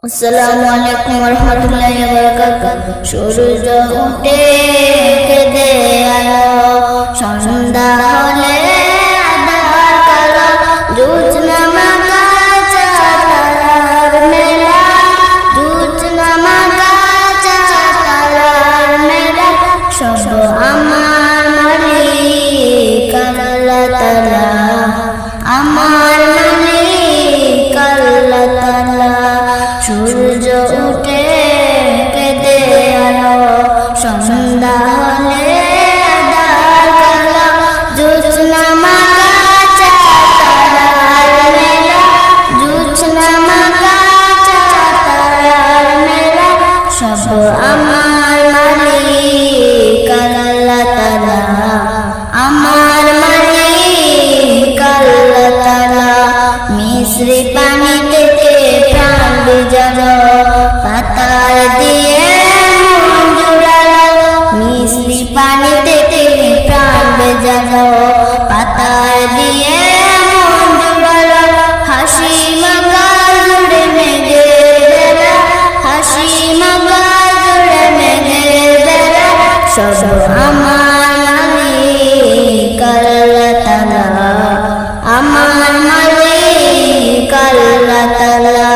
আসসালামু আলাইকুম ওয়া রাহমাতুল্লাহি ওয়া বারাকাতুহু। সূর্য উঠে কেঁদে আলো, সন্ধ্যা হলে আঁধার কালো, জোছনা মাখা চাঁদ মেলা, জোছনা মাখা চাঁদ মেলা, সব আমার মালিক আল্লাহ তাআলা, আমার মালিক আল্লাহ তাআলা। সূর্য উঠে কেঁদে আলো, সন্ধ্যা হলে আঁধার কালো, জোছনা মাখা চাঁদ মেলা, জোছনা মাখা চাঁদ মেলা, সব আমার মালিক আল্লাহ তাআলা, আমার মালিক আল্লাহ তাআলা। মিশ্রি পানি থেকে প্রাণ ভিজালো, পাতার দিয়ে মন জুড়ালো, মিশ্রি পানি থেকে প্রাণ ভেজালো, পাতার দিয়ে মন জুড়ালো, হাসি মাখা জুড়ে মেঘের বেলা, হাসি মাখা জুড়ে মেঘের বেলা, সব আমার মালিক আল্লাহ তাআলা, আমার মালিক আল্লাহ তাআলা।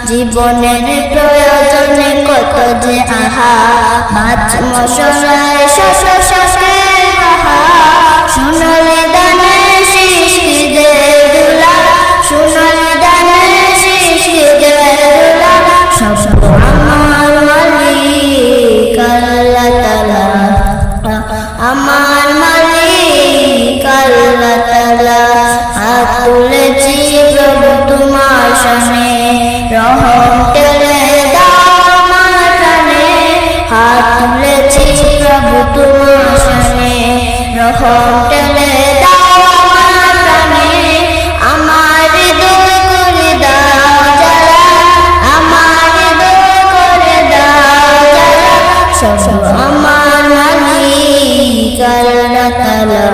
জীবনের প্রয়োজনে কত যে আহা, মাছ মশলায় শস্য শস্যের বাহা, সোনালি দানে শীষ দে দুলা, সোনালি দানে শীষ দে দুলা, সব আমার মালিক আল্লাহ তাআলা, আমার মালিক আল্লাহ তাআলা। হাত তুলেছি প্রভু তোমার সামনে, রহম টেলে দাও আমার প্রাণে, হাত তুলেছি প্রভু তোমার সামনে, রহম টেলে দাও আমার প্রাণে, আমার হৃদয় করে দাও জ্বালা, আমার হৃদয় করে দাও জ্বালা, সব আমার মালিক আল্লাহ তাআলা,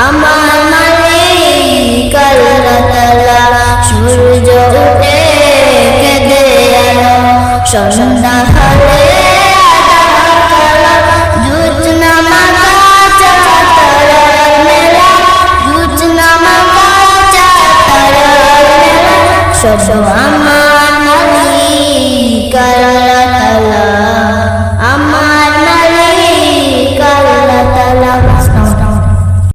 আমার মালিক আল্লাহ তাআলা। সূর্য উঠে কেঁদে আলো, সন্ধ্যা হলে আঁধার কালো, জোছনা মাখা চাঁদ মেলা, জোছনা মাখা চাঁদ মেলা, সব আমার